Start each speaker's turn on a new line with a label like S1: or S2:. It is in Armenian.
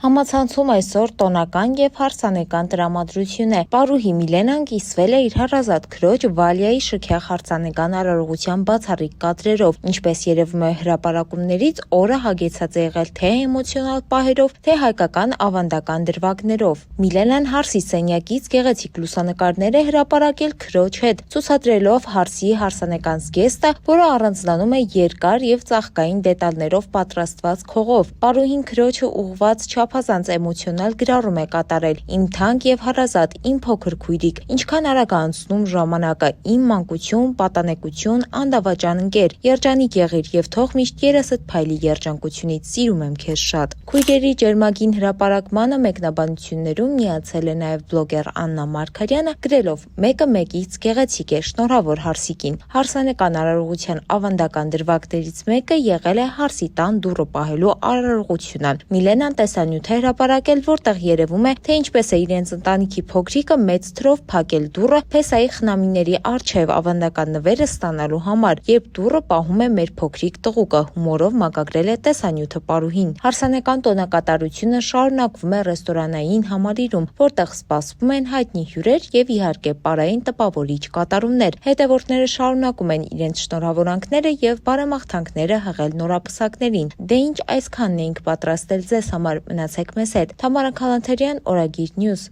S1: Համացանցում այսօր տոնական եւ հարսանեկան տրամադրություն է։ Պարուհի Միլենան կիսվել է իր հարազատ քրոջ Վալիայի շքեղ հարսանեկան արարողության բացառիկ կադրերով, ինչպես երևում է հրապարակումներից, օրը հագեցած է եղել թե էմոցիոնալ պահերով, թե հայկական ավանդական դրվագներով։ Միլենան հարսի սենյակից գեղեցիկ լուսանկարներ է հրապարակել քրոջ հետ, ցուցադրելով հարսի հարսանեկան զգեստը, որը առանձնանում է երկար եւ ծաղկային դետալներով պատրաստված քողով։ Պարուհին քրոջը ուղղված չափազանց էմոցիոնալ գրառում է կատարել. «Իմ թանկ եւ հարազատ, իմ փոքր քույրիկ, ինչքան արագ է անցնում ժամանակը, իմ մանկություն, պատանեկություն, անդավաճան ընկեր, երջանիկ եղիր եւ թող միշտ երեսդ փայլի երջանկությունից, սիրում եմ քեզ շատ»։ Քույրերի ջերմագին հրապարակմանը մեկնաբանություններում միացել է նաեւ բլոգեր Աննա Մարգարյանը, գրելով. «Մեկը մեկից գեղեցիկ է, շնորհավոր հարսիկին»։ Հարսանեկան արարողության ավանդական դրվագներից մեկը եղել է հարսի տան դուռը պահելու արարողությունը։ Միլենան տեսանյութ է հրապարակել, որտեղ երևում է, թե ինչպես է իրենց ընտանիքի փոքրիկը մեծ թրով փակել դուռը փեսայի խնամիների առջև ավանդական նվերը ստանալու համար, երբ դուռը պահում է մեր փոքրիկ տղուկը, հումորով մակագրել է տեսանյութը պարուհին։ Հարսանեկան տոնակատարությունը շարունակվում է ռեստորանային համալիրում, որտեղ սպասվում են հայտնի հյուրեր եւ իհարկե պարային տպավորիչ կատարումներ։ Հետևորդները շարունակում են իրենց շնորհավորանքները եւ բարեմաղթանքները հղել նորապսակներին։ Դե ինչ այսքանն էինք պատրաստել ձեզ համար, մնացեք մեզ հետ։ Թամարա Քալանթարյան, Օրագիր Նյուզ։